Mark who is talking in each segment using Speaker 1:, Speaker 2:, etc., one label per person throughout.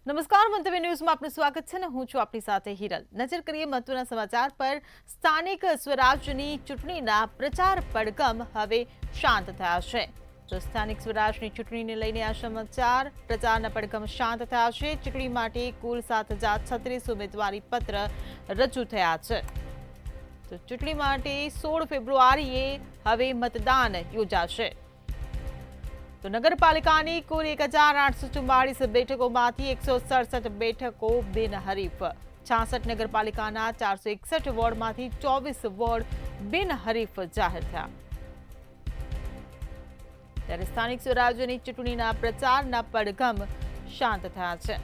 Speaker 1: નમસ્કાર, મંતવ્ય ન્યૂઝમાં આપનું સ્વાગત છે ને હું છું આપની સાથે હિરલ। નજર કરીએ મહત્વના સમાચાર પર। સ્થાનિક સ્વરાજની ચૂંટણીના પ્રચાર પડઘમ હવે શાંત થયા છે। તો સ્થાનિક સ્વરાજની ચૂંટણીને લઈને આ સમાચાર। પ્રચારના પડઘમ શાંત થયા છે। ચૂંટણી માટે કુલ 7,036 ઉમેદવારી પત્ર રજૂ થયા છે। તો ચૂંટણી માટે 16 ફેબ્રુઆરીએ હવે મતદાન યોજાશે। તો નગરપાલિકાની કુલ 1,844 બેઠકોમાંથી 167 બેઠકો બિનહરીફ। 66 નગરપાલિકાના 461 વોર્ડમાંથી 24 વોર્ડ બિનહરીફ જાહેર થયા। ત્યારે સ્થાનિક સ્વરાજ્યની ચૂંટણીના પ્રચારના પડઘમ શાંત થયા છે।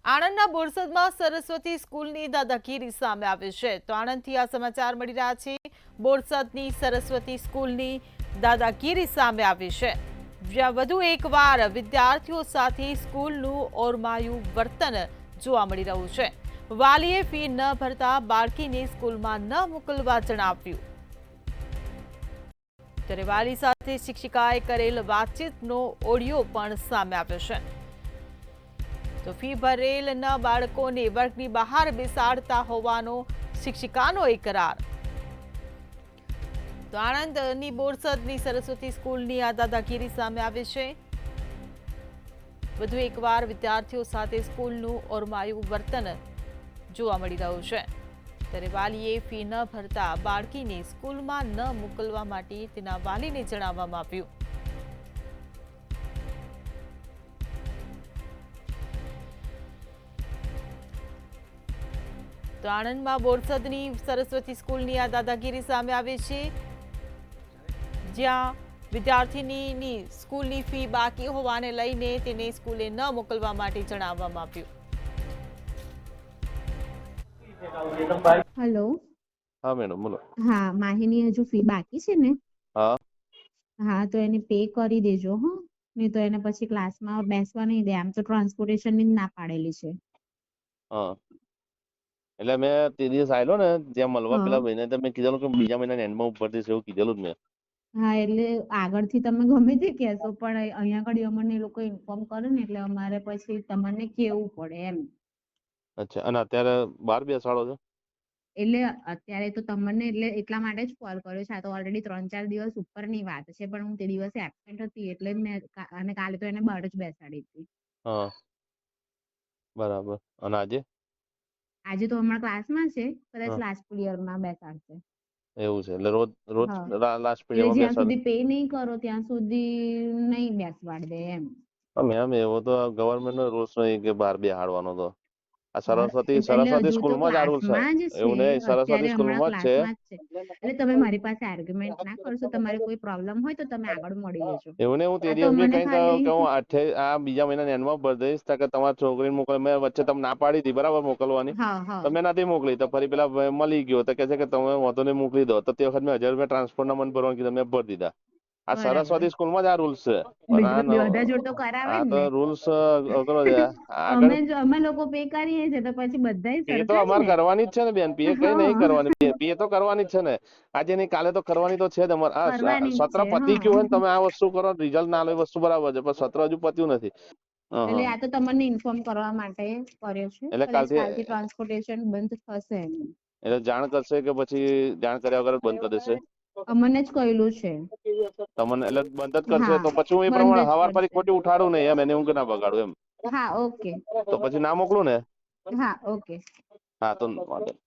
Speaker 1: આણંદના બોરસદમાં સરસ્વતી સ્કૂલની દાદાગીરી સામે આવી છે। તો આણંદથી આ સમાચાર મળી રહ્યા છે। બોરસદની સરસ્વતી સ્કૂલની દાદાગીરી સામે આવી છે, જ્યાં વધુ એકવાર વિદ્યાર્થીઓ સાથે સ્કૂલનું ઓરમાયું વર્તન જોવા મળી રહ્યું છે। વાલીએ ફી ન ભરતા બાળકીને સ્કૂલમાં ન મોકલવા જણાવ્યું। ત્યારે વાલી સાથે શિક્ષિકાએ કરેલ વાતચીતનો ઓડિયો પણ સામે આવ્યો છે। તો ફી ભરેલ ન બાળકોને વર્ગની બહાર બેસાડતા હોવાનો શિક્ષિકાનો ઇકરાર। તો આણંદની બોરસદની સરસ્વતી સ્કૂલની આ દાદાગીરી સામે આવી છે। વધુ એકવાર વિદ્યાર્થીઓ સાથે સ્કૂલનું ઓરમાયું વર્તન જોવા મળી રહ્યું છે। ત્યારે વાલીએ ફી ન ભરતા બાળકીને સ્કૂલમાં ન મોકલવા માટે તેના વાલીને જણાવવામાં આવ્યું। તો આણંદમાં બોરસદની સરસ્વતી સ્કૂલની આ દાદાગીરી સામે આવી છે, જ્યાં વિદ્યાર્થીની સ્કૂલની ફી બાકી હોવાને લઈને તેને સ્કૂલે ન મોકલવા માટે જણાવવામાં આવ્યું।
Speaker 2: હેલો।
Speaker 3: હા મેડમ બોલો।
Speaker 2: હા, માહીની હજુ ફી બાકી છે ને?
Speaker 3: હા
Speaker 2: હા, તો એને પે કરી દેજો હો, નહીં તો એને પછી ક્લાસમાં બેસવા નહીં દે। આમ તો ટ્રાન્સપોર્ટેશનની જ ના પાડેલી છે।
Speaker 3: હા એટલે મેં તે દિવસ આવેલો ને જ્યાં મળવા
Speaker 2: હા
Speaker 3: પેલા ભાઈને તો મેં કીધેલું કે બીજા મહિનાની એન્ડમાં ઉપર થશે એવું કીધેલું જ મેં।
Speaker 2: હા, એટલે આગળથી તમે ગમે તે કહેશો પણ અહીંયા આગળ અમને એ લોકો ઇન્ફોર્મ કરે ને એટલે અમારે પછી તમને કેવું પડે એમ।
Speaker 3: અચ્છા, અને અત્યારે બહાર બેસાડો છો?
Speaker 2: એટલે અત્યારે તો તમને એટલે એટલા માટે જ કોલ કર્યો છે। આ તો ઓલરેડી 3-4 દિવસ ઉપરની વાત છે, પણ હું તે દિવસે એબસેન્ટ હતી એટલે જ મેં અને કાલે તો એને બહાર જ બેસાડી હતી।
Speaker 3: હા બરાબર, અને આજે?
Speaker 2: આજે તો હમણાં ક્લાસમાં છે, કદાચ
Speaker 3: હા
Speaker 2: લાસ્ટ પીરિયડમાં બેસાડશે।
Speaker 3: એવું છે, એટલે રોજ રોજ
Speaker 2: હા,
Speaker 3: લાસ્ટ
Speaker 2: એટલે
Speaker 3: પીરિયડમાં
Speaker 2: જ્યાં
Speaker 3: બેસાડો?
Speaker 2: સુધી પે નહીં કરો ત્યાં સુધી નહીં બેસવાડ દે એમ।
Speaker 3: મેમ એવો તો ગવર્મેન્ટનો રૂલ્સ નહીં કે બહાર બેહાડવાનો તો। આ
Speaker 2: હા,
Speaker 3: સરસ્વતી
Speaker 2: એટલે
Speaker 3: સરસ્વતી
Speaker 2: હજુ તો
Speaker 3: સ્કૂલમાં જ આ રૂલ્સ છે,
Speaker 2: ક્લાસમાં જ છે,
Speaker 3: એવું નહીં,
Speaker 2: અત્યારે
Speaker 3: સરસ્વતી
Speaker 2: હમણાં
Speaker 3: સ્કૂલમાં જ છે।
Speaker 2: ક્લાસમાં જ છે। એટલે તમે મારી પાસે આર્ગ્યુમેન્ટ ના કરશો। તમારે કોઈ પ્રોબ્લેમ હોય તો તમે આગળ મળી લેજો।
Speaker 3: એવું નહીં, હું તે
Speaker 2: આ તો
Speaker 3: દિવસ બી
Speaker 2: મને
Speaker 3: કઈ
Speaker 2: ખાલી
Speaker 3: કે હું આ બીજા મહિનાની એન્ડમાં ભરી દઈશ કે તમારી છોકરીને મોકલે। મેં વચ્ચે તમને ના પાડી હતી બરાબર મોકલવાની,
Speaker 2: હા હા
Speaker 3: તો મેં નથી મોકલી। તો ફરી પેલા મળી ગયો તો કહે છે કે તમે વાંધો નહીં મોકલી દો। તો તે વખત મેં 1,000 રૂપિયા ટ્રાન્સપોર્ટના મને ભરવાનું કીધું, મેં ભરી દીધા। આ
Speaker 2: બરાબર।
Speaker 3: સરસ્વતી સ્કૂલમાં જ આ રૂલ્સ છે, પણ
Speaker 2: બધા જોડ તો કરાવે
Speaker 3: આ
Speaker 2: જ
Speaker 3: તો
Speaker 2: ને।
Speaker 3: રૂલ્સ અઘરો છે આગળ।
Speaker 2: અમે લોકો પે કરીએ છીએ તો પછી બધાય
Speaker 3: પે તો
Speaker 2: સરખા જ
Speaker 3: અમારે
Speaker 2: ને।
Speaker 3: કરવાની જ છે ને બેન, પે કઈ નહીં
Speaker 2: હા
Speaker 3: કરવાની, પે તો કરવાની જ છે ને। આજે નહીં કાલે તો કરવાની તો છે જ અમારે।
Speaker 2: કરવાની જ
Speaker 3: સત્ર
Speaker 2: છે
Speaker 3: પતી
Speaker 2: હા।
Speaker 3: ગયું હોય ને તમે આ વસ્તુ કરો, રિઝલ્ટ ના લે વસ્તુ બરાબર છે, પણ સત્ર હજુ પત્યું નથી।
Speaker 2: એટલે આ તો તમને ઇન્ફોર્મ કરવા માટે કર્યો છે।
Speaker 3: એટલે
Speaker 2: કદાચ કાલથી ટ્રાન્સપોર્ટેશન બંધ થશે એમ।
Speaker 3: એટલે જાણ કરશે કે પછી જાણ કર્યા વગર બંધ કરી દેશે?
Speaker 2: અમને જ કહેલું છે।
Speaker 3: તમને એટલે બંધ જ કરશે
Speaker 2: હા,
Speaker 3: તો પછી હું એ
Speaker 2: બંધ
Speaker 3: પ્રમાણે
Speaker 2: જ
Speaker 3: હવાર પછી
Speaker 2: કરશે।
Speaker 3: ખોટી ઉઠાડું નહીં એમ, એને હું કે ના બગાડું એમ।
Speaker 2: હા, ઓકે।
Speaker 3: તો પછી ના મોકલું ને?
Speaker 2: હા, ઓકે।
Speaker 3: હા તો વાંધો નહીં।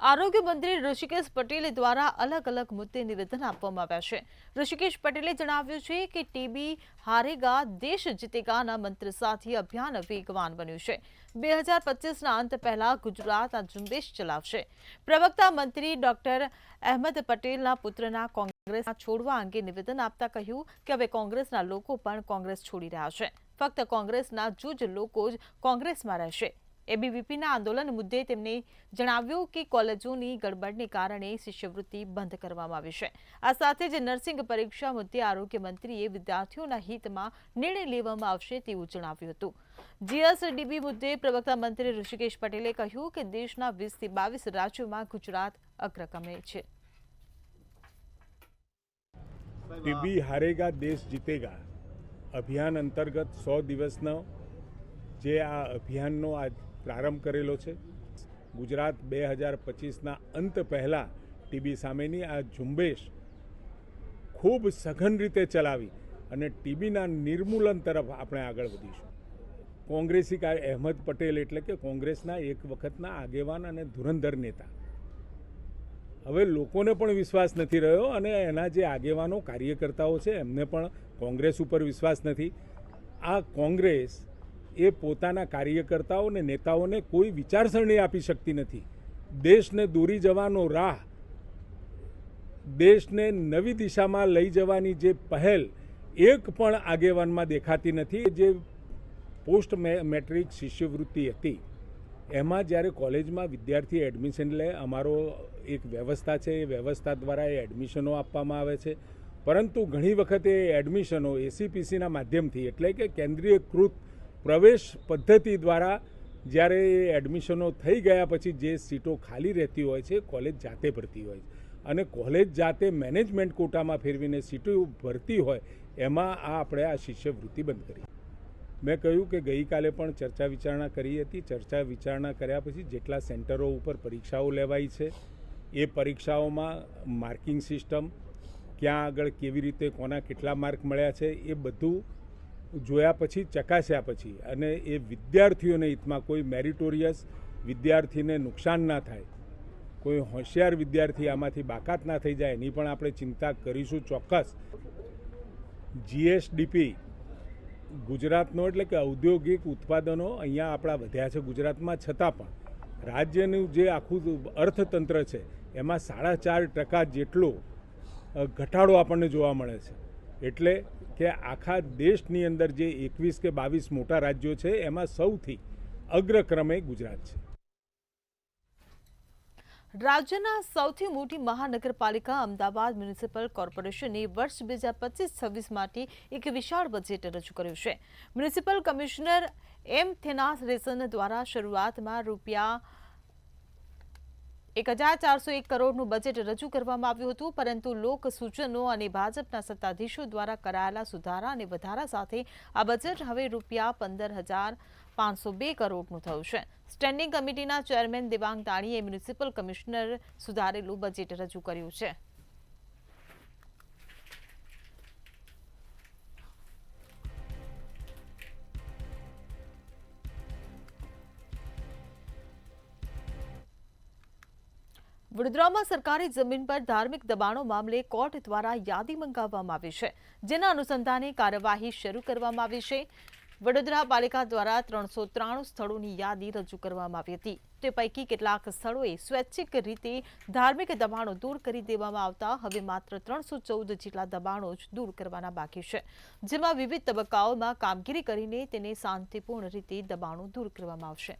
Speaker 1: આરોગ્ય મંત્રી ઋષિકેશ પટેલ દ્વારા અલગ અલગ મુદ્દે નિવેદન આપવામાં આવ્યા છે। ઋષિકેશ પટેલે જણાવ્યું છે કે ટીબી હારેગા દેશ જીતેગાના મંત્ર સાથે અભિયાન વેગવાન બન્યું છે। 2025ના અંત પહેલા ગુજરાત આ ઝુંબેશ ચલાવશે। પ્રવક્તા મંત્રી ડોક્ટર અહેમદ પટેલના પુત્રના કોંગ્રેસ છોડવા અંગે નિવેદન આપતા કહ્યું કે હવે કોંગ્રેસના લોકો પણ કોંગ્રેસ છોડી રહ્યા છે। ફક્ત કોંગ્રેસના જ લોકો જ કોંગ્રેસમાં રહેશે। એબીવીપીના આંદોલન મુદ્દે તેમણે જણાવ્યું કે કોલેજોની ગડબડને કારણે શિષ્યવૃત્તિ બંધ કરવામાં આવી છે. આ સાથે જ નર્સિંગ પરીક્ષા મુદ્દે આરોગ્ય મંત્રીએ વિદ્યાર્થીઓના હિતમાં નિર્ણય લેવામાં આવશે તેવું જણાવ્યું હતું. જીએસડીબી મુદ્દે પ્રવક્તા મંત્રી ઋષિકેશ પટેલે કહ્યું કે દેશના 20 થી 22 રાજ્યોમાં ગુજરાત અગ્રક્રમે છે.
Speaker 4: ટીબી હારેગા દેશ જીતેગા અભિયાન અંતર્ગત 100 દિવસનો જે આ અભિયાનનો આજ પ્રારંભ કરેલો છે. ગુજરાત 2025ના અંત પહેલાં ટીબી સામેની આ ઝુંબેશ ખૂબ સઘન રીતે ચલાવી અને ટીબીના નિર્મૂલન તરફ આપણે આગળ વધીશું. કોંગ્રેસી અહેમદ પટેલ એટલે કે કોંગ્રેસના એક વખતના આગેવાન અને ધુરંધર નેતા હવે લોકોને પણ વિશ્વાસ નથી રહ્યો અને એના જે આગેવાનો કાર્યકર્તાઓ છે એમને પણ કોંગ્રેસ ઉપર વિશ્વાસ નથી. આ કોંગ્રેસ એ પોતાના કાર્યકર્તાઓ અને નેતાઓને કોઈ વિચારસરણી આપી શકતી નથી. દેશને દોરી જવાનો રાહ, દેશને નવી દિશામાં લઈ જવાની જે પહેલ એક પણ આગેવાનમાં દેખાતી નથી. જે પોસ્ટ મેટ્રિક શિષ્યવૃત્તિ હતી એમાં જ્યારે કોલેજમાં વિદ્યાર્થી એડમિશન લે, અમારો એક વ્યવસ્થા છે, એ વ્યવસ્થા દ્વારા એ એડમિશનો આપવામાં આવે છે. પરંતુ ઘણી વખત એ એડમિશનો એસીપીસીના માધ્યમથી એટલે કે કેન્દ્રીયકૃત પ્રવેશ પદ્ધતિ દ્વારા જ્યારે એ એડમિશનો થઈ ગયા પછી જે સીટો ખાલી રહેતી હોય છે કોલેજ જાતે ભરતી હોય છે અને કોલેજ જાતે મેનેજમેન્ટ કોટામાં ફેરવીને સીટો ભરતી હોય એમાં આપણે આ શિષ્યવૃત્તિ બંધ કરી. મેં કહ્યું કે ગઈકાલે પણ ચર્ચા વિચારણા કરી હતી. ચર્ચા વિચારણા કર્યા પછી જેટલા સેન્ટરો ઉપર પરીક્ષાઓ લેવાઈ છે એ પરીક્ષાઓમાં માર્કિંગ સિસ્ટમ, ક્યાં આગળ કેવી રીતે કોના કેટલા માર્ક મળ્યા છે એ બધું જોયા પછી, ચકાસ્યા પછી અને એ વિદ્યાર્થીઓને હિતમાં કોઈ મેરિટોરિયસ વિદ્યાર્થીને નુકસાન ના થાય, કોઈ હોશિયાર વિદ્યાર્થી આમાંથી બાકાત ના થઈ જાય એની પણ આપણે ચિંતા કરીશું ચોક્કસ. જીએસડીપી ગુજરાતનો એટલે કે ઔદ્યોગિક ઉત્પાદનો અહીંયા આપણા વધ્યા છે ગુજરાતમાં, છતાં પણ રાજ્યનું જે આખું અર્થતંત્ર છે એમાં 4.5% જેટલો ઘટાડો આપણને જોવા મળે છે. એટલે કે આખા દેશની અંદર જે 21 કે 22 મોટા રાજ્યો છે એમાં સૌથી અગ્રક્રમે ગુજરાત છે.
Speaker 1: રાજ્યના સૌથી મોટી મહાનગરપાલિકા અમદાવાદ મ્યુનિસિપલ કોર્પોરેશને વર્ષ 2025-26 માટે એક વિશાળ બજેટ રજૂ કર્યું છે. મ્યુનિસિપલ કમિશનર એમ થેનારેસન દ્વારા શરૂઆતમાં ₹1401 કરોડનું બજેટ રજૂ કરવામાં આવ્યું હતું, પરંતુ લોક સૂચનો અને ભાજપના સત્તાધીશો દ્વારા કરાયેલા સુધારા અને વધારા સાથે આ બજેટ હવે ₹15,502 કરોડનું થયું છે. સ્ટેન્ડિંગ કમિટીના ચેરમેન દેવાંગ દાણીએ મ્યુનિસિપલ કમિશનર સુધારેલું બજેટ રજૂ કર્યું છે. વડોદરામાં સરકારી જમીન પર ધાર્મિક દબાણો મામલે કોર્ટ દ્વારા યાદી મંગાવવામાં આવી છે, જેના અનુસંધાને કાર્યવાહી શરૂ કરવામાં આવી છે. વડોદરા પાલિકા દ્વારા 393 સ્થળોની યાદી રજૂ કરવામાં આવી હતી. તે પૈકી કેટલાક સ્થળોએ સ્વૈચ્છિક રીતે ધાર્મિક દબાણો દૂર કરી દેવામાં આવતા હવે માત્ર 314 જેટલા દબાણો જ દૂર કરવાના બાકી છે, જેમાં વિવિધ તબક્કાઓમાં કામગીરી કરીને તેને શાંતિપૂર્ણ રીતે દબાણો દૂર કરવામાં આવશે.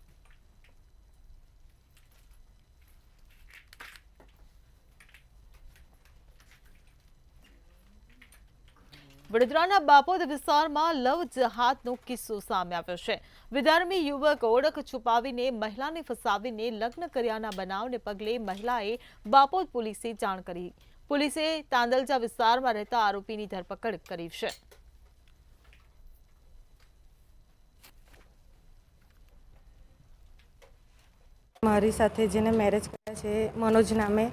Speaker 1: વડોદરાના બાપોદ વિસ્તારમાં લવ જહાદનો કિસ્સો સામે આવ્યો છે. વિધર્મી યુવક ઓળખ છુપાવીને મહિલાને ફસાવીને લગ્ન કર્યાના બનાવને પગલે મહિલાએ બાપોદ પોલીસે જાણ કરી. પોલીસે તાંદલજા વિસ્તારમાં રહેતા આરોપીની ધરપકડ કરી છે.
Speaker 5: મારી સાથે જેને મેરેજ કર્યા છે મનોજ નામે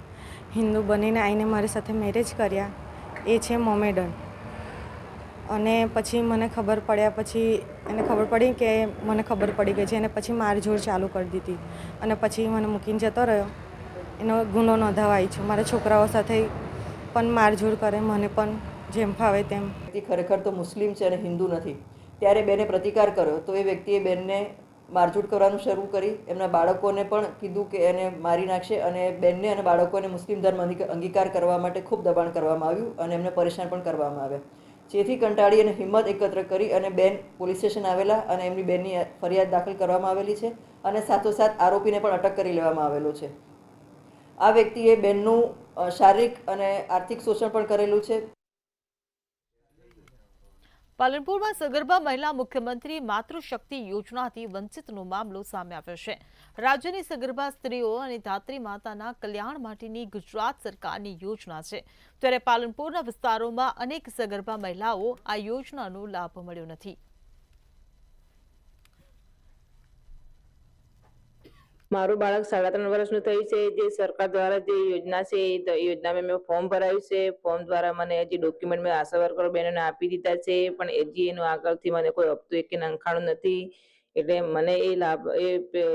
Speaker 5: હિન્દુ બનીને આવીને મારી સાથે મેરેજ કર્યા એ છે મોમેડન. અને પછી મને ખબર પડ્યા પછી એને ખબર પડી કે મને ખબર પડી ગઈ છે અને પછી મારઝોડ ચાલુ કરી દીધી અને પછી મને મૂકીને જતો રહ્યો. એનો ગુનો નોંધાવાય છે. મારા છોકરાઓ સાથે પણ મારઝોડ કરે, મને પણ જેમ ફાવે તેમ.
Speaker 6: વ્યક્તિ ખરેખર તો મુસ્લિમ છે અને હિન્દુ નથી. ત્યારે બેને પ્રતિકાર કર્યો તો એ વ્યક્તિએ બેનને મારઝૂડ કરવાનું શરૂ કરી. એમના બાળકોને પણ કીધું કે એને મારી નાખશે અને બેનને અને બાળકોને મુસ્લિમ ધર્મ અંગીકાર કરવા માટે ખૂબ દબાણ કરવામાં આવ્યું અને એમને પરેશાન પણ કરવામાં આવ્યા. જેથી કંટાળી અને હિંમત એકત્ર કરી અને બેન પોલીસ સ્ટેશન આવેલા અને એમની બેનની ફરિયાદ દાખલ કરવામાં આવેલી છે અને સાથોસાથ આરોપીને પણ અટક કરી લેવામાં આવેલો છે. આ વ્યક્તિએ બેનનું શારીરિક અને આર્થિક શોષણ પણ કરેલું છે.
Speaker 1: પાલનપુરમાં સગર્ભા મહિલા મુખ્યમંત્રી માતૃશક્તિ યોજનાથી વંચિતનો મામલો સામે આવ્યો છે. રાજ્યની સગર્ભા સ્ત્રીઓ અને ધાત્રી માતાના કલ્યાણ માટેની ગુજરાત સરકારની યોજના છે, ત્યારે પાલનપુરના વિસ્તારોમાં અનેક સગર્ભા મહિલાઓ આ યોજનાનો લાભ મળ્યો નથી.
Speaker 7: મારું બાળક 3.5 વર્ષનું થયું છે. જે સરકાર દ્વારા જે યોજના છે એ યોજનામાં મેં ફોર્મ ભરાયું છે. ફોર્મ દ્વારા મને જે ડોક્યુમેન્ટ મેં આશા વર્કર બહેનોને આપી દીધા છે, પણ હજી એનું આગળથી મને કોઈ હપ્તો એક નંખાણું નથી. એટલે મને એ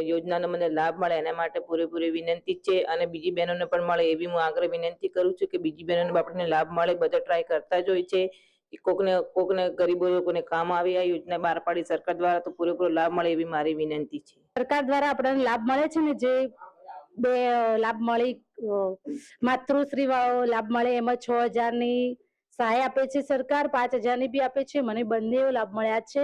Speaker 7: યોજનાનો મને લાભ મળે એના માટે પૂરેપૂરી વિનંતી છે અને બીજી બહેનોને પણ મળે એવી હું આગ્રહ વિનંતી કરું છું કે બીજી બહેનોને બાબતને લાભ મળે. બધા ટ્રાય કરતા જ હોય છે. કોકને ગરીબો લોકોને કામ આવે આ યોજના બહાર પાડી સરકાર દ્વારા, તો પૂરેપૂરો લાભ મળે એવી મારી વિનંતી છે.
Speaker 8: સરકાર દ્વારા આપણને લાભ મળે છે ને, જે બે લાભ મળી માતૃશ્રી વાળો લાભ મળે એમાં 6,000ની સહાય આપે છે સરકાર, 5,000ની બી આપે છે. મને બંને લાભ મળ્યા છે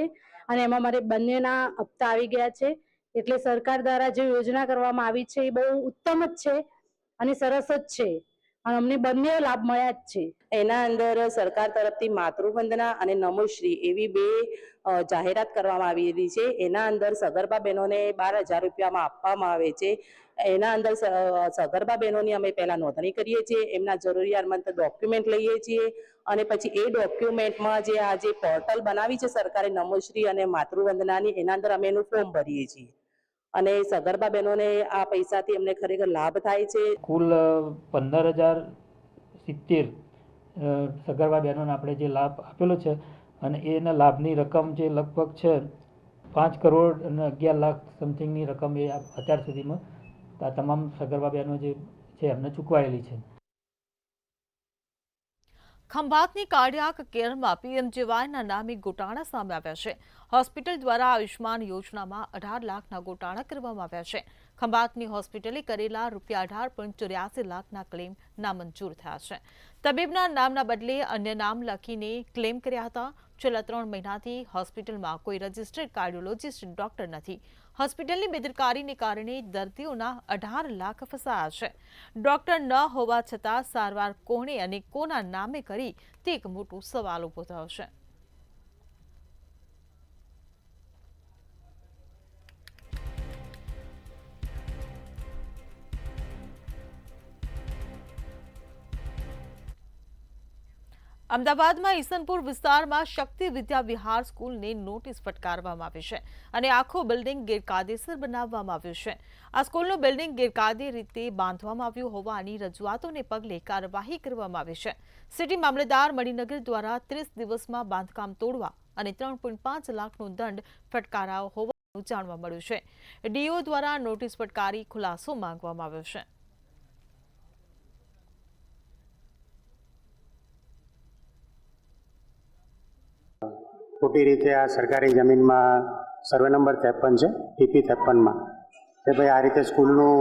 Speaker 8: અને એમાં મારે બંનેના હપ્તા આવી ગયા છે. એટલે સરકાર દ્વારા જે યોજના કરવામાં આવી છે એ બહુ ઉત્તમ જ છે અને સરસ જ છે અને અમને બંને લાભ મળ્યા જ છે.
Speaker 7: એના અંદર સરકાર તરફથી માતૃવંદના અને નમોશ્રી એવી બે જાહેરાત કરવામાં આવેલી છે. એના અંદર સગર્ભા બહેનોને 12,000 રૂપિયામાં આપવામાં આવે છે. એના અંદર સગર્ભા બહેનોની અમે પહેલા નોંધણી કરીએ છીએ, એમના જરૂરિયાતમંદ ડોક્યુમેન્ટ લઈએ છીએ અને પછી એ ડોક્યુમેન્ટમાં જે આ જે પોર્ટલ બનાવી છે સરકારે નમોશ્રી અને માતૃવંદનાની, એના અંદર અમે એનું ફોર્મ ભરીએ છીએ અને સગર્ભા બહેનોને આ પૈસાથી અમને ખરેખર લાભ થાય છે.
Speaker 9: કુલ 15,070 સગર્ભા બહેનોને આપણે જે લાભ આપેલો છે અને એના લાભની રકમ જે લગભગ છે 5 કરોડ અને 11 લાખ સમથિંગની રકમ એ અત્યાર સુધીમાં આ તમામ સગર્ભા બહેનો જે છે એમને ચૂકવાયેલી છે.
Speaker 1: ખંભાતની કાર્ડિયાક કેરમાં પીએમજેવાયના નામે ગોટાળા સામે આવ્યા છે. હોસ્પિટલ દ્વારા આયુષ્માન યોજનામાં 18 લાખના ગોટાળા કરવામાં આવ્યા છે. ખંભાતની હોસ્પિટલે કરેલા ₹18.84 લાખના ક્લેમ નામંજૂર થયા છે. તબીબના નામના બદલે અન્ય નામ લખીને ક્લેમ કર્યા હતા. છેલ્લા 3 મહિનાથી હોસ્પિટલમાં કોઈ રજિસ્ટર્ડ કાર્ડિયોલોજિસ્ટ ડોક્ટર નથી. હોસ્પિટલની બેદરકારીને કારણે દર્દીઓના 18 લાખ ફસાયા છે. ડોક્ટર ન હોવા છતાં સારવાર કોણે અને કોના નામે કરી તે એક મોટો સવાલ ઊભો થયો છે. અમદાવાદમાં ઈસનપુર વિસ્તારમાં શક્તિ વિદ્યા વિહાર સ્કૂલને નોટિસ ફટકારવામાં આવી છે અને આખું બિલ્ડિંગ ગેરકાયદેસર બનાવવામાં આવ્યું છે. આ સ્કૂલનું બિલ્ડિંગ ગેરકાયદે રીતે બાંધવામાં આવ્યું હોવાની રજૂઆતોને પગલે કાર્યવાહી કરવામાં આવી છે. સિટી મામલતદાર મણિનગર દ્વારા 30 દિવસમાં બાંધકામ તોડવા અને 3.5 લાખનો દંડ ફટકારાયો હોવાનું જાણવા મળ્યું છે. ડીઓ દ્વારા નોટિસ ફટકારી ખુલાસો માંગવામાં આવ્યો છે.
Speaker 10: ખોટી રીતે આ સરકારી જમીનમાં સર્વે નંબર 53 છે, TP 53માં કે ભાઈ આ રીતે સ્કૂલનું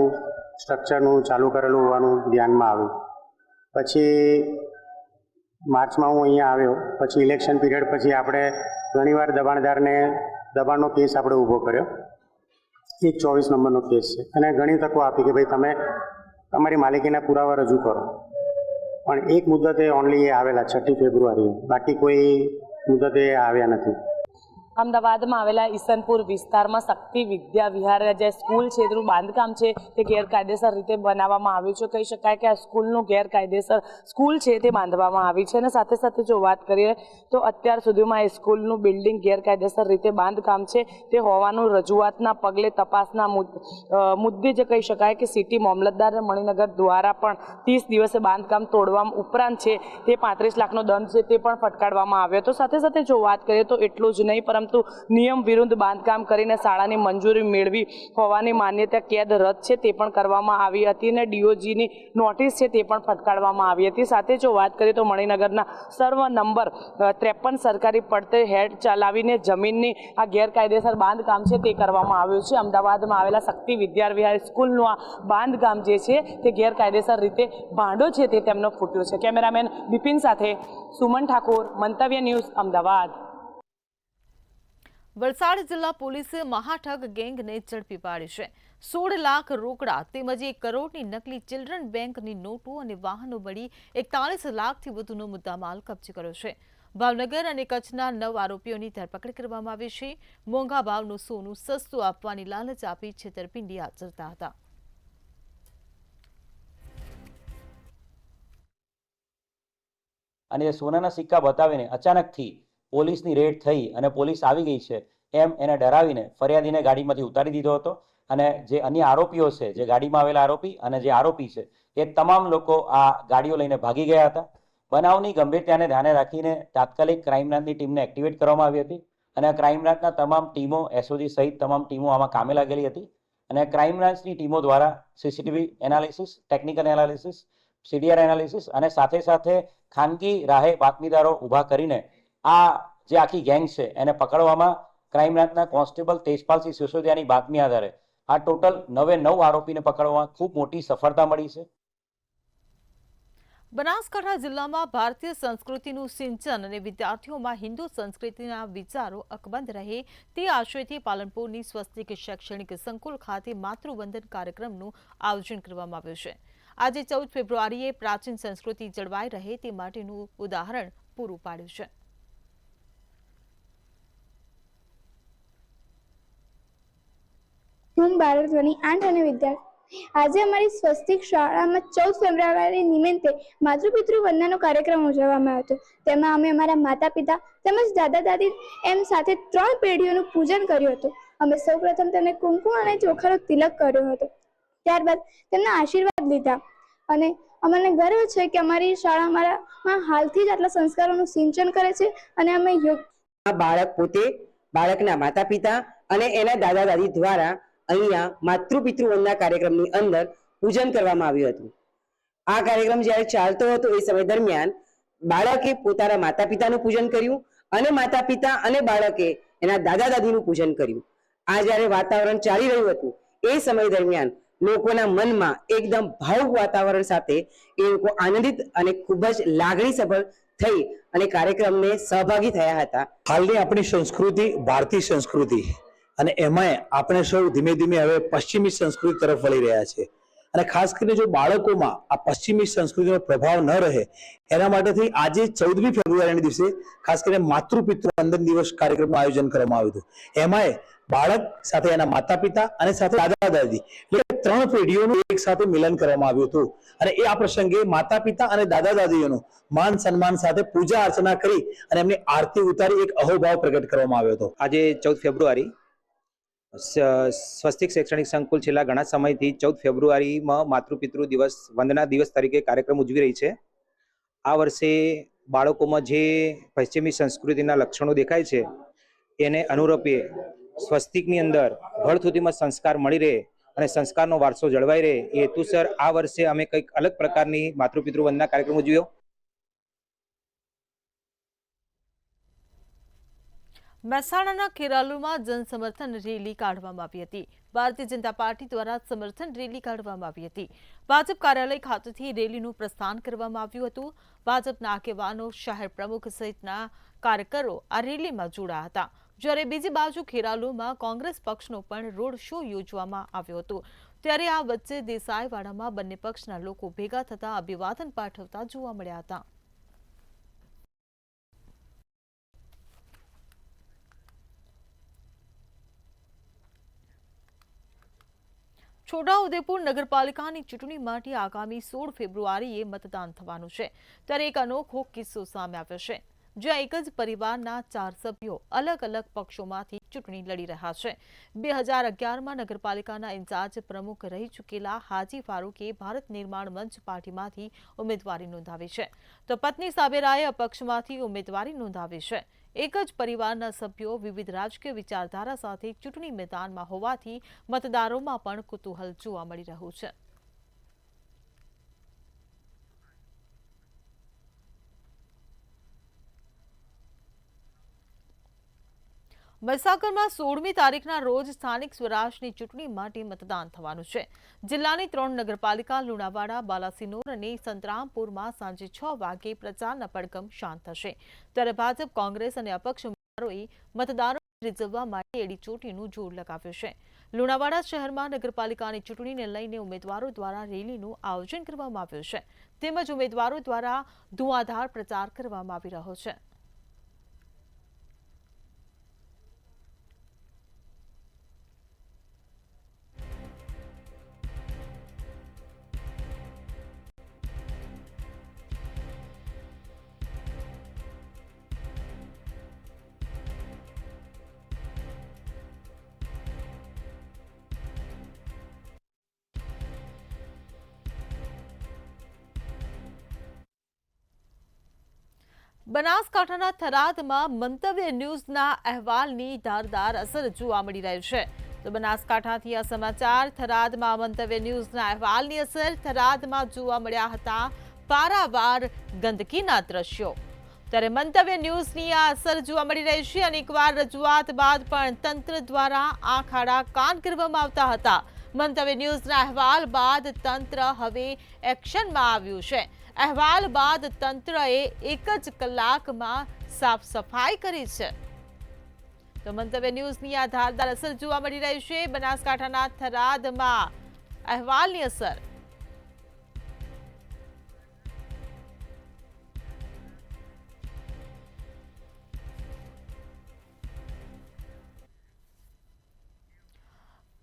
Speaker 10: સ્ટ્રક્ચરનું ચાલુ કરેલું હોવાનું ધ્યાનમાં આવ્યું. પછી માર્ચમાં હું અહીંયા આવ્યો. પછી ઇલેક્શન પીરિયડ પછી આપણે ઘણીવાર દબાણનો કેસ આપણે ઊભો કર્યો. 124 નંબરનો કેસ છે અને ઘણી તકો આપી કે ભાઈ તમે તમારી માલિકીના પુરાવા રજૂ કરો, પણ એક મુદતે ઓનલી એ આવેલા 6 ફેબ્રુઆરીએ, બાકી કોઈ મુદતે આવ્યા નથી.
Speaker 7: અમદાવાદમાં આવેલા ઈસનપુર વિસ્તારમાં શક્તિ વિદ્યા વિહાર જે સ્કૂલ છે તેનું બાંધકામ છે તે ગેરકાયદેસર રીતે બનાવવામાં આવ્યું છે. કહી શકાય કે આ સ્કૂલનું ગેરકાયદેસર સ્કૂલ છે તે બાંધવામાં આવી છે અને સાથે સાથે જો વાત કરીએ તો અત્યાર સુધીમાં એ સ્કૂલનું બિલ્ડિંગ ગેરકાયદેસર રીતે બાંધકામ છે તે હોવાનું રજૂઆતના પગલે તપાસના મુદ્દે જે કહી શકાય કે સિટી મામલતદાર મણિનગર દ્વારા પણ 30 દિવસે બાંધકામ તોડવા ઉપરાંત છે તે 35 લાખનો દંડ છે તે પણ ફટકારવામાં આવ્યો હતો. સાથે સાથે જો વાત કરીએ તો એટલું જ નહીં,
Speaker 11: પરંતુ નિયમ વિરુદ્ધ બાંધકામ કરીને શાળાની મંજૂરી મેળવી હોવાની માન્યતા કેદ રદ છે તે પણ કરવામાં આવી હતી અને ડીઓજીની નોટિસ છે તે પણ ફટકારવામાં આવી હતી. સાથે જો વાત કરીએ તો મણિનગરના સર્વ નંબર 53 સરકારી પડતે હેડ ચલાવીને જમીનની આ ગેરકાયદેસર બાંધકામ છે તે કરવામાં આવ્યું છે. અમદાવાદમાં આવેલા શક્તિ વિદ્યાવિહાર સ્કૂલનું આ બાંધકામ જે છે તે ગેરકાયદેસર રીતે ભાંડો છે તે તેમનો ફૂટ્યો છે. કેમેરામેન બિપિન સાથે સુમન ઠાકોર, મંતવ્ય ન્યૂઝ, અમદાવાદ.
Speaker 1: વલસાડ જિલ્લા પોલીસે મહાઠગ ગેંગને ઝડપી પાડી છે. 16 લાખ રોકડા તેમજ 1 કરોડની નકલી ચિલ્ડ્રન બેંકની નોટો અને વાહનો મળી 41 લાખથી વધુનો મુદ્દામાલ કબજે કર્યો છે. ભાવનગર અને કચ્છના 9 આરોપીઓની ધરપકડ કરવામાં આવી છે. મોંઘા ભાવનું સોનું સસ્તું આપવાની લાલચ આપી છેતરપિંડી આચરતા હતા.
Speaker 12: અને સોનાના સિક્કા બતાવીને અચાનકથી પોલીસની રેડ થઈ અને પોલીસ આવી ગઈ છે એમ એને ડરાવીને ફરિયાદીને ગાડીમાંથી ઉતારી દીધો હતો. અને જે અન્ય આરોપીઓ છે, જે ગાડીમાં આવેલા આરોપી અને જે આરોપી છે, એ તમામ લોકો આ ગાડીઓ લઈને ભાગી ગયા હતા. બનાવની ગંભીરતાને ધ્યાને રાખીને તાત્કાલિક ક્રાઇમ બ્રાન્ચની ટીમને એક્ટિવેટ કરવામાં આવી હતી અને ક્રાઇમ બ્રાન્ચના તમામ ટીમો, એસઓજી સહિત તમામ ટીમો આમાં કામે લાગેલી હતી. અને ક્રાઇમ બ્રાન્ચની ટીમો દ્વારા CCTV analysis, technical analysis, CDR analysis અને સાથે સાથે ખાનગી રાહે બાતમીદારો ઊભા કરીને આ જે આખી ગેંગ છે એને પકડવામાં ક્રાઇમ બ્રાન્ચના કોન્સ્ટેબલ તેજપાલસિંહ સિસોદિયાની બાતમી આધારે આ ટોટલ 9 આરોપીને પકડવામાં ખૂબ મોટી સફળતા મળી છે.
Speaker 1: બનાસકાંઠા જિલ્લામાં ભારતીય સંસ્કૃતિનું સિંચન અને વિદ્યાર્થીઓમાં હિન્દુ સંસ્કૃતિના વિચારો અકબંધ રહે તે આશયથી પાલનપુરની સ્વસ્તિક શૈક્ષણિક સંકુલ ખાતે માતૃવંદન કાર્યક્રમનું આયોજન કરવામાં આવ્યું છે. આજે 14 ફેબ્રુઆરીએ પ્રાચીન સંસ્કૃતિ જળવાઈ રહે તે માટેનું ઉદાહરણ પૂરું પાડ્યું છે.
Speaker 13: હું બાળકધ્વની આંટ અને વિદ્યાર્થી આજે અમારી સ્વસ્તિક શાળામાં 14 ફેબ્રુઆરી નિમિત્તે માતૃપિતૃ વંદનનો કાર્યક્રમ ઉજવવામાં આવ્યો હતો. તેમાં અમે અમારા માતા પિતા તેમજ દાદા દાદી એમ સાથે 3 પેઢીઓનું પૂજન કર્યું હતું. અમે સૌપ્રથમ તેમને કુમકુમ અને ચોખાનો તિલક કર્યો હતો. ત્યારબાદ તેમના આશીર્વાદ લીધા અને અમને ગર્વ છે કે અમારી શાળા અમારામાં હાલથી જ આટલા સંસ્કારોનું સિંચન કરે છે અને અમે
Speaker 14: બાળક પોતે, બાળકના માતા પિતા અને એના દાદા દાદી દ્વારા અહીંયા માતૃપિતૃ વંદના કાર્યક્રમની અંદર પૂજન કરવામાં આવ્યું હતું. આ કાર્યક્રમ જ્યારે ચાલતો હતો એ સમય દરમિયાન બાળકે પોતાના માતા પિતાનું પૂજન કર્યું અને માતા પિતા અને બાળકે એના દાદા દાદીનું પૂજન કર્યું. આ જ્યારે વાતાવરણ ચાલી રહ્યું હતું એ સમય દરમિયાન લોકોના મનમાં એકદમ ભાવુક વાતાવરણ સાથે એ લોકો આનંદિત અને ખૂબ જ લાગણીસભર થઈ અને કાર્યક્રમને સહભાગી થયા હતા.
Speaker 15: હાલની આપણી સંસ્કૃતિ ભારતીય સંસ્કૃતિ અને એમાંય આપણે સૌ ધીમે ધીમે હવે પશ્ચિમી સંસ્કૃતિ તરફ વળી રહ્યા છે અને ખાસ કરીને જો બાળકોમાં આ પશ્ચિમી સંસ્કૃતિનો પ્રભાવ ન રહે એના માટેથી આજે 14મી ફેબ્રુઆરીના દિવસે ખાસ કરીને માતૃપિતૃ વંદન દિવસ કાર્યક્રમનું આયોજન કરવામાં આવ્યું હતું. એમાંય બાળક સાથે એના માતા પિતા અને સાથે દાદા દાદી એટલે 3 પેઢીઓનું એક સાથે મિલન કરવામાં આવ્યું હતું અને એ આ પ્રસંગે માતા પિતા અને દાદા દાદીઓનું માન સન્માન સાથે પૂજા અર્ચના કરી અને એમની આરતી ઉતારી એક અહોભાવ પ્રગટ કરવામાં આવ્યો હતો.
Speaker 16: આજે 14 ફેબ્રુઆરી સ્વસ્તિક શૈક્ષણિક સંકુલ છેલ્લા ઘણા સમયથી 14 ફેબ્રુઆરીમાં માતૃપિતૃ દિવસ વંદના દિવસ તરીકે કાર્યક્રમ ઉજવી રહી છે. આ વર્ષે બાળકોમાં જે પશ્ચિમી સંસ્કૃતિના લક્ષણો દેખાય છે એને અનુરૂપે સ્વસ્તિકની અંદર ઘર સુધીમાં સંસ્કાર મળી રહે અને સંસ્કારનો વારસો જળવાઈ રહે એ હેતુસર આ વર્ષે અમે કંઈક અલગ પ્રકારની માતૃપિતૃ વંદના કાર્યક્રમ ઉજવ્યો.
Speaker 1: મહેસાણાના ખેરાલુમાં જનસમર્થન રેલી કાઢવામાં આવી હતી. ભારતીય જનતા પાર્ટી દ્વારા સમર્થન રેલી કાઢવામાં આવી હતી. ભાજપ કાર્યાલય ખાતેથી રેલીનું પ્રસ્થાન કરવામાં આવ્યું હતું. ભાજપના આગેવાનો, શહેર પ્રમુખ સહિતના કાર્યકરો આ રેલીમાં જોડાયા હતા. જ્યારે બીજી બાજુ ખેરાલુમાં કોંગ્રેસ પક્ષનો પણ રોડ શો યોજવામાં આવ્યો હતો. ત્યારે આ વચ્ચે દેસાઈવાડામાં બંને પક્ષના લોકો ભેગા થતા અભિવાદન પાઠવતા જોવા મળ્યા હતા. છોટાઉદેપુર નગરપાલિકાની ચૂંટણી માટે આગામી 16 ફેબ્રુઆરીએ મતદાન થવાનું છે. ત્યારે એક અનોખો કિસ્સો સામે આવ્યો છે, જ્યાં એક જ પરિવારના 4 સભ્યો અલગ અલગ પક્ષોમાંથી ચૂંટણી લડી રહ્યા છે. 2011માં નગરપાલિકાના ઇન્ચાર્જ પ્રમુખ રહી ચૂકેલા હાજી ફારૂકે ભારત નિર્માણ મંચ પાર્ટીમાંથી ઉમેદવારી નોંધાવી છે, તો પત્ની સાબેરાએ અપક્ષમાંથી ઉમેદવારી નોંધાવી છે. એક જ પરિવારના સભ્યો વિવિધ રાજકીય વિચારધારા સાથે ચૂંટણી મેદાનમાં હોવાથી મતદારોમાં પણ કુતૂહલ જોવા મળી રહ્યું છે. મહીસાગરમાં 16મી તારીખના રોજ સ્થાનિક સ્વરાજની ચૂંટણી માટે મતદાન થવાનું છે. જિલ્લાની 3 નગરપાલિકા લુણાવાડા, બાલાસિનોર અને સંતરામપુરમાં સાંજે 6 વાગે પ્રચારના પડઘમ શાંત થશે. ત્યારે ભાજપ, કોંગ્રેસ અને અપક્ષ ઉમેદવારોએ મતદારોને રીઝવવા માટે એડીચોટીનું જોર લગાવ્યું છે. લુણાવાડા શહેરમાં નગરપાલિકાની ચૂંટણીને લઈને ઉમેદવારો દ્વારા રેલીનું આયોજન કરવામાં આવ્યું છે, તેમજ ઉમેદવારો દ્વારા ધુઆધાર પ્રચાર કરવામાં આવી રહ્યો છે. બનાસકાંઠાના થરાદમાં મંતવ્ય ન્યૂઝના અહેવાલની ધારદાર અસર જોવા મળી રહી છે. તો બનાસકાંઠાથી આ સમાચાર. થરાદમાં મંતવ્ય ન્યૂઝના અહેવાલની અસર. થરાદમાં જોવા મળ્યા હતા પારાવાર ગંદકીના દ્રશ્યો. ત્યારે મંતવ્ય ન્યૂઝની આ અસર જોવા મળી રહી છે. અનેકવાર રજૂઆત બાદ પણ તંત્ર દ્વારા આંખ આડા કાન કરવામાં આવતા હતા. મંતવ્ય ન્યૂઝના અહેવાલ બાદ તંત્ર હવે એક્શનમાં આવ્યું છે. અહેવાલ બાદ તંત્રએ 1 જ કલાકમાં સાફ સફાઈ કરી છે. તો મંતવ્ય ન્યૂઝની આ ધારદાર અસર જોવા મળી રહી છે. બનાસકાંઠાના થરાદમાં અહેવાલની અસર.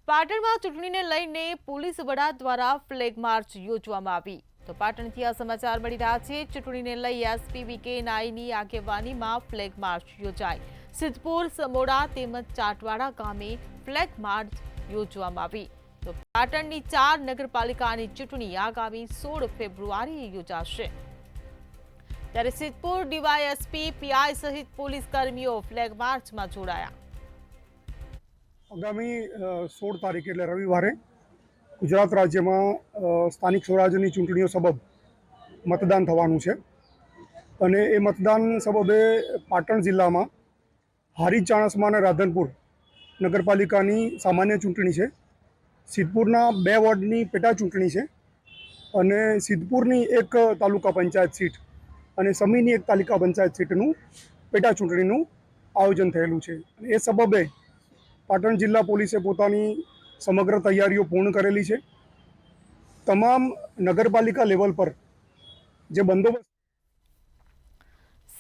Speaker 1: પાટણમાં ચૂંટણીને લઈને પોલીસ વડા દ્વારા ફ્લેગ માર્ચ યોજવામાં આવી. તો પાટણથી આ સમાચાર મળી રહ્યા છે. ચૂંટણીને લઈ એસપી વી.કે. નાઈની આગેવાનીમાં ફ્લેગ માર્ચ યોજાઈ. સિદ્ધપુર, સમોડા તેમજ ચાટવાડા ગામે ફ્લેગ માર્ચ યોજવામાં આવી. તો પાટણની 4 નગરપાલિકાની ચૂંટણી આગામી 16 ફેબ્રુઆરીએ યોજાશે. ત્યારે સિદ્ધપુર ડીવાયએસપી, પીઆઈ સહિત પોલીસ કર્મીઓ ફ્લેગ માર્ચમાં જોડાયા.
Speaker 17: આગામી 16 તારીખે એટલે રવિવારે ગુજરાત રાજ્યમાં સ્થાનિક સ્વરાજ્યની ચૂંટણીઓ સબબ મતદાન થવાનું છે અને એ મતદાન સબબે પાટણ જિલ્લામાં હારીજ, ચાણસ્મા અને રાધનપુર નગરપાલિકાની સામાન્ય ચૂંટણી છે. સિદ્ધપુરના 2 વોર્ડની પેટા ચૂંટણી છે અને સિદ્ધપુરની 1 તાલુકા પંચાયત સીટ અને સમીની 1 તાલુકા પંચાયત સીટનું પેટા ચૂંટણીનું આયોજન થયેલું છે. એ સબબે પાટણ જિલ્લા પોલીસે પોતાની સમગ્ર તૈયારીઓ પૂર્ણ કરેલી છે. તમામ નગરપાલિકા લેવલ પર જે બંદોબસ્ત.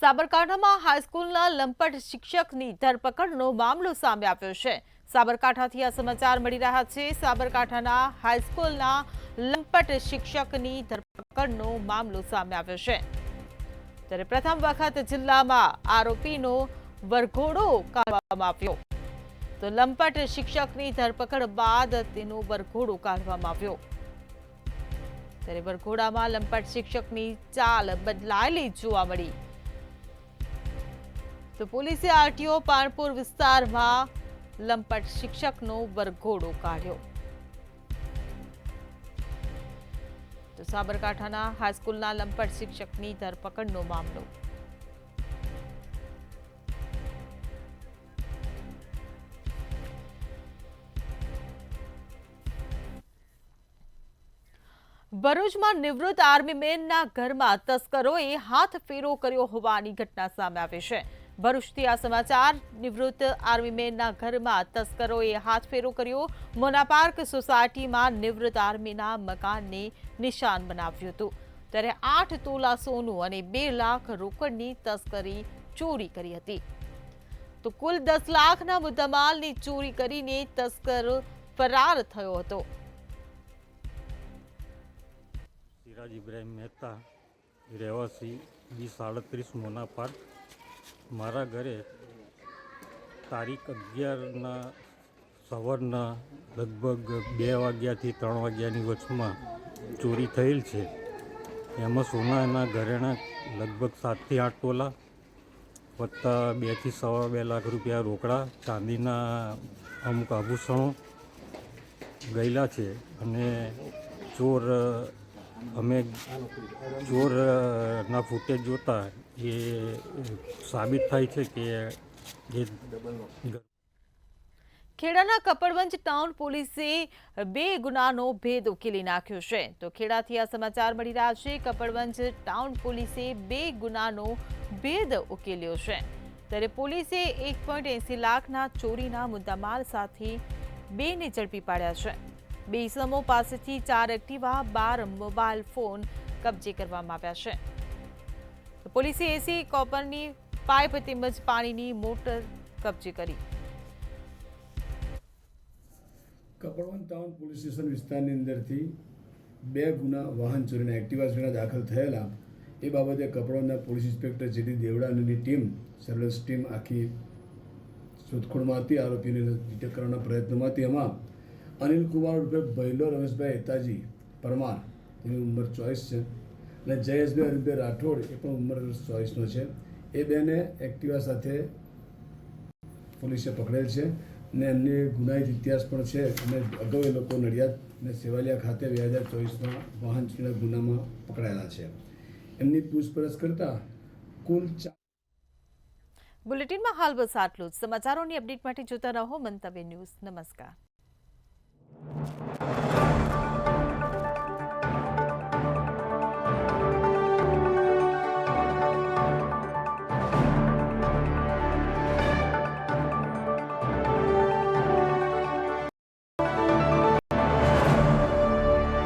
Speaker 1: સાબરકાંઠામાં હાઈસ્કૂલના લંપટ શિક્ષકની ધરપકડનો મામલો સામે આવ્યો છે. સાબરકાંઠાથી આ સમાચાર મળી રહ્યા છે. સાબરકાંઠાના હાઈસ્કૂલના લંપટ શિક્ષકની ધરપકડનો મામલો સામે આવ્યો છે. ત્યારે પ્રથમ વખત જિલ્લામાં આરોપીનો વરઘોડો કાઢવામાં આવ્યો. તો લંપટ શિક્ષકની ધરપકડ બાદ તેનો વરઘોડો કાઢવામાં આવ્યો. ત્યારે વરઘોડામાં લંપટ શિક્ષકની ચાલ બદલાયેલી જોવા મળી. તો પોલીસે આરટીઓ પાણપુર વિસ્તારમાં લંપટ શિક્ષકનો વરઘોડો કાઢ્યો. તો સાબરકાંઠાના હાઈસ્કૂલના લંપટ શિક્ષકની ધરપકડનો મામલો. ભરૂચમાં નિવૃત્ત આર્મીમેનના ઘરમાં તસ્કરોએ હાથફેરો કર્યો હોવાની ઘટના સામે આવી છે. ભરૂચથી આ સમાચાર. નિવૃત્ત આર્મીમેનના ઘરમાં તસ્કરોએ હાથફેરો કર્યો. મોનાપાર્ક સોસાયટીમાં નિવૃત્ત આર્મીના મકાનને નિશાન બનાવ્યું હતું. ત્યારે 8 તોલા સોનું અને 2 લાખ રોકડની તસ્કરી ચોરી કરી હતી. તો કુલ 10 લાખના મુદ્દામાલની ચોરી કરીને તસ્કર ફરાર થયો હતો.
Speaker 18: સિરાજ ઇબ્રાહિમ મહેતા, રહેવાસી B37 મોનાપાર્ક. મારા ઘરે તારીખ 11ના સવારના લગભગ 2 વાગ્યાથી 3 વાગ્યાની વચમાં ચોરી થયેલ છે. એમાં સોનાના ઘરેણાં લગભગ 7 થી 8 તોલા વત્તા 2 થી સવા 2 લાખ રૂપિયા રોકડા, ચાંદીના અમુક આભૂષણો ગયેલા છે. અને ચોરના ફૂટેજ જોતા એ સાબિત થાય છે કે એ
Speaker 1: ખેડાના કપડવંજ ટાઉન પોલીસે 2 ગુનાનો ભેદ ઉકેલી નાખ્યો છે. તો ખેડાથી આ સમાચાર મળી રહ્યા છે. કપડવંજ ટાઉન પોલીસે 2 ગુનાનો ભેદ ઉકેલ્યો છે. ત્યારે પોલીસે 1.80 લાખના ચોરીના મુદ્દામાલ સાથે 2ને ઝડપી પાડ્યા છે. 2 ઇસમો પાસેથી 4 એક્ટિવા, 12 મોબાઈલ ફોન કબજે કરવામાં આવ્યા છે. પોલીસે એસી કોપરની પાઇપ તેમજ પાણીની મોટર કબજે કરી.
Speaker 19: કપડવંજ ટાઉન પોલીસ સ્ટેશન વિસ્તારની અંદરથી 2 ગુના વાહન ચોરીના એક્ટિવા ચોરીના દાખલ થયેલા એ બાબતે કપડવંજના પોલીસ ઇન્સ્પેક્ટર જેડી દેવડાની ટીમ, સર્વેલન્સ ટીમ આખી શોધખોળમાં હતી. આરોપીને ડિટેક્ટ કરવાના પ્રયત્નોમાં હતી. એમાં અનિલ કુમાર રૂપે ભૈલો રમેશભાઈ હેતાજી પરમાર, તેની ઉંમર 24 છે, અને જયેશભાઈ રૂપે રાઠોડ, એ પણ ઉંમર 24નો છે. એ 2ને એક્ટિવા સાથે પોલીસે પકડેલ છે. ને એમની ગુનાહિત ઇતિહાસ પણ છે. અને અગાઉ એ લોકો નડિયાદ અને સેવાલિયા ખાતે 2024માં વાહન ચોરીના ગુનામાં પકડાયેલા છે. એમની પૂછપરછ કરતા કુલ
Speaker 1: બુલેટિનમાં હાલ બસ આટલું જ. સમાચારોની અપડેટ માટે જોતા રહો મંતવ્ય ન્યૂઝ. નમસ્કાર.